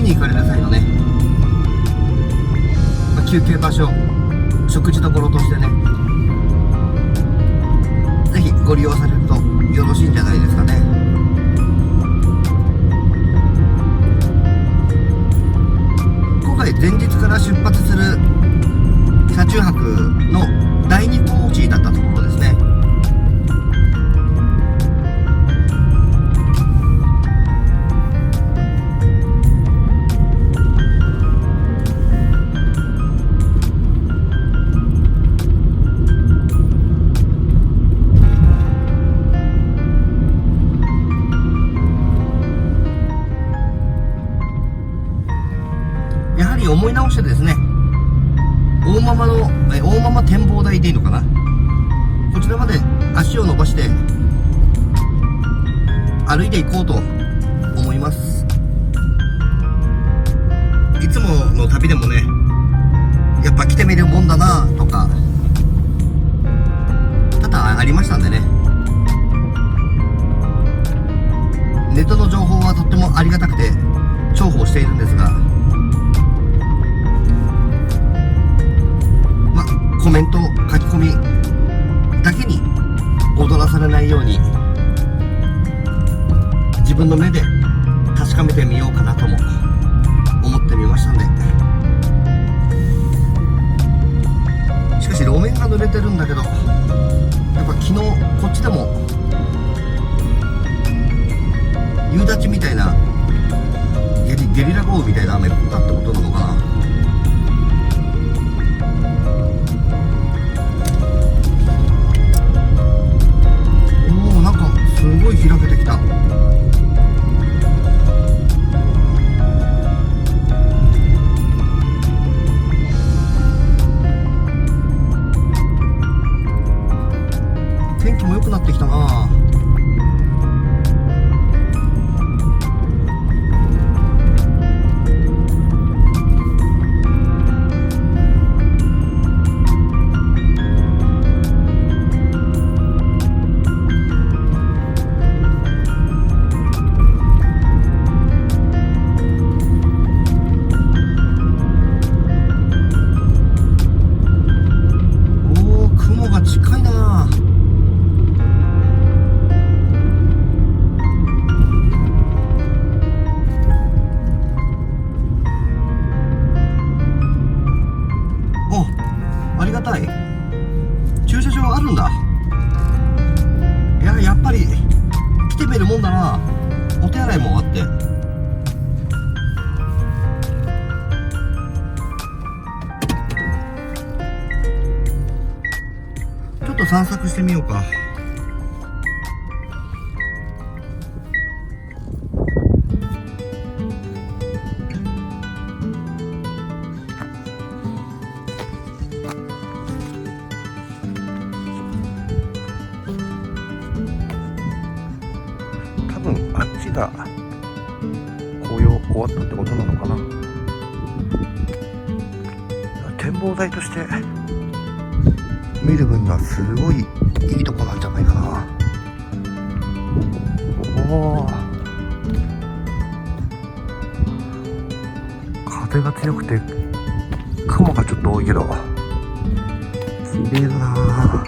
に行かれる際のね、休憩場所、食事処としてね、ぜひご利用されるとよろしいんじゃないですかね。今回前日から出発する車中泊の第2工事だったところですね。やはり思い直してですね、大間々展望台でいいのかな、こちらまで足を伸ばして歩いていこうと思います。いつもの旅でもね、やっぱ来てみるもんだなとか多々ありましたんでね、ネットの情報はとってもありがたくて重宝しているんですが、コメント、書き込みだけに踊らされないように自分の目で確かめてみようかなとも思ってみましたんで。しかし路面が濡れてるんだけど、やっぱ昨日こっちでも夕立みたいなゲリラ豪雨みたいな雨降ったってことなのかな。すごい開けてきた。天気も良くなってきたな。近いな。お、ありがたい。駐車場あるんだ。やっぱり来てみるもんだな。お手洗いもあって、ちょっと散策してみようか。多分あっちが紅葉終わったってことなのかな。展望台として見る分にはすごいいいとこなんじゃないかな。おー、風が強くて雲がちょっと多いけど綺麗だな。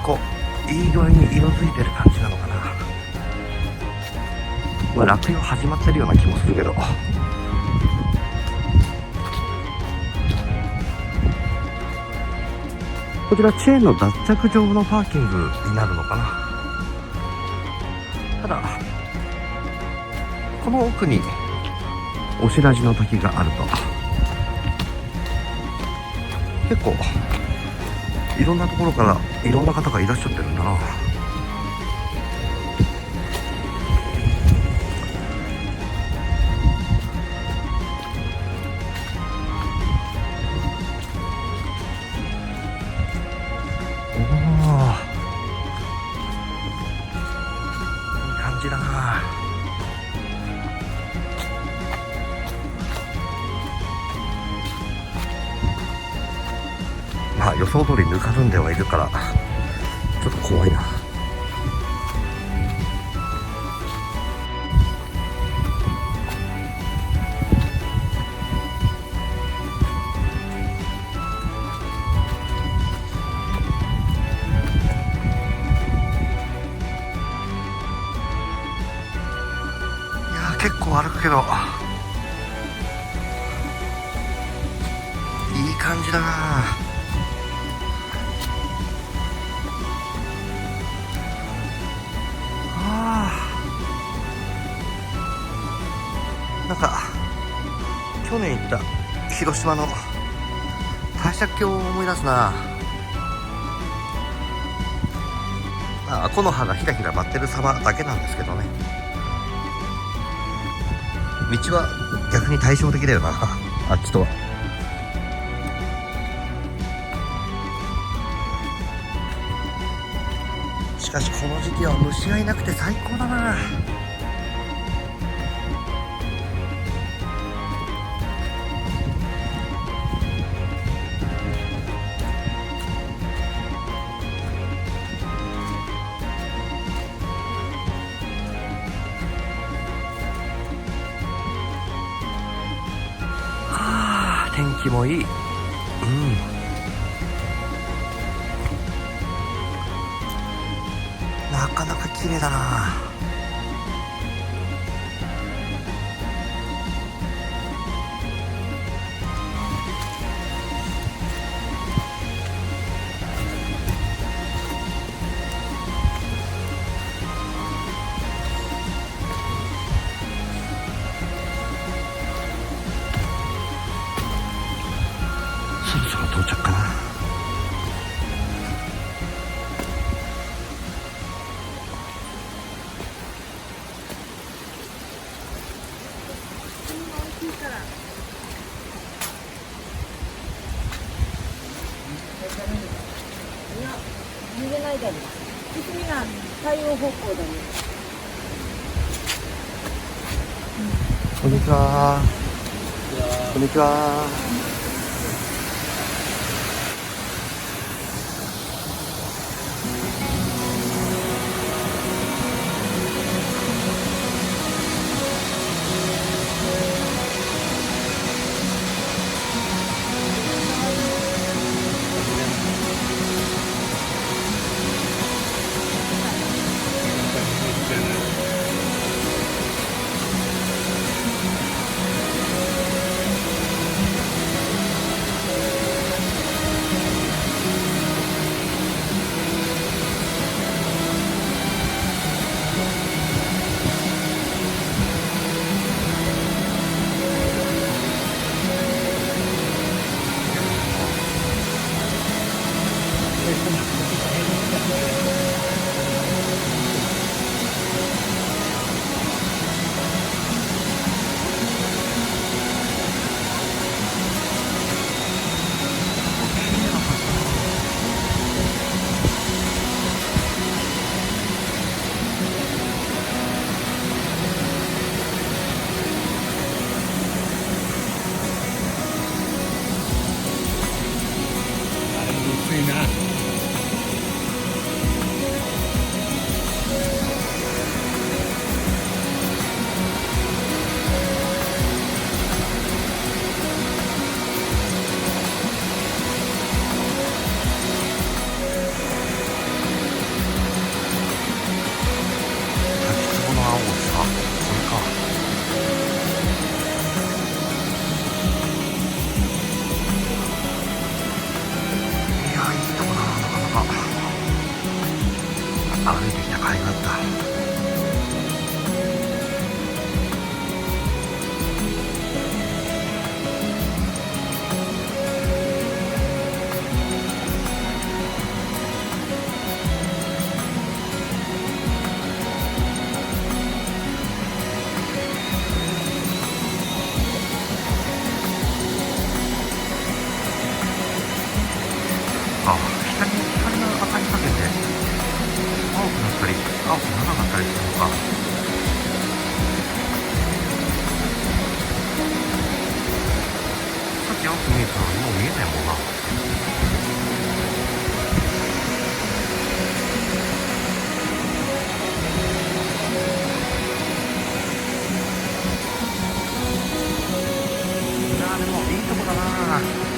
構いい具合に色づいてる感じなのかな。まあ、落葉始まってるような気もするけど。こちらチェーンの脱着場のパーキングになるのかな。ただこの奥におしらじの滝があると、結構いろんなところからいろんな方がいらっしゃってるんだな。おお、いい感じだな。まあ予想通りぬかるんではいるからちょっと怖いな。結構歩くけどいい感じだな。なんか去年行った広島の大社橋を思い出すな。まあ木の葉がひらひら舞ってる様だけなんですけどね。道は逆に対照的だよなあっちとは。しかしこの時期は虫がいなくて最高だな。天気もいい。なかなか綺麗だな。そろそろ到着かな。逃げないだろ。進みが対応方向だね。こんにちは。こんにちは。ったり、長かったりするのか。さっき青く見えたのにもう見えないもんな。いやーでもいいとこだな。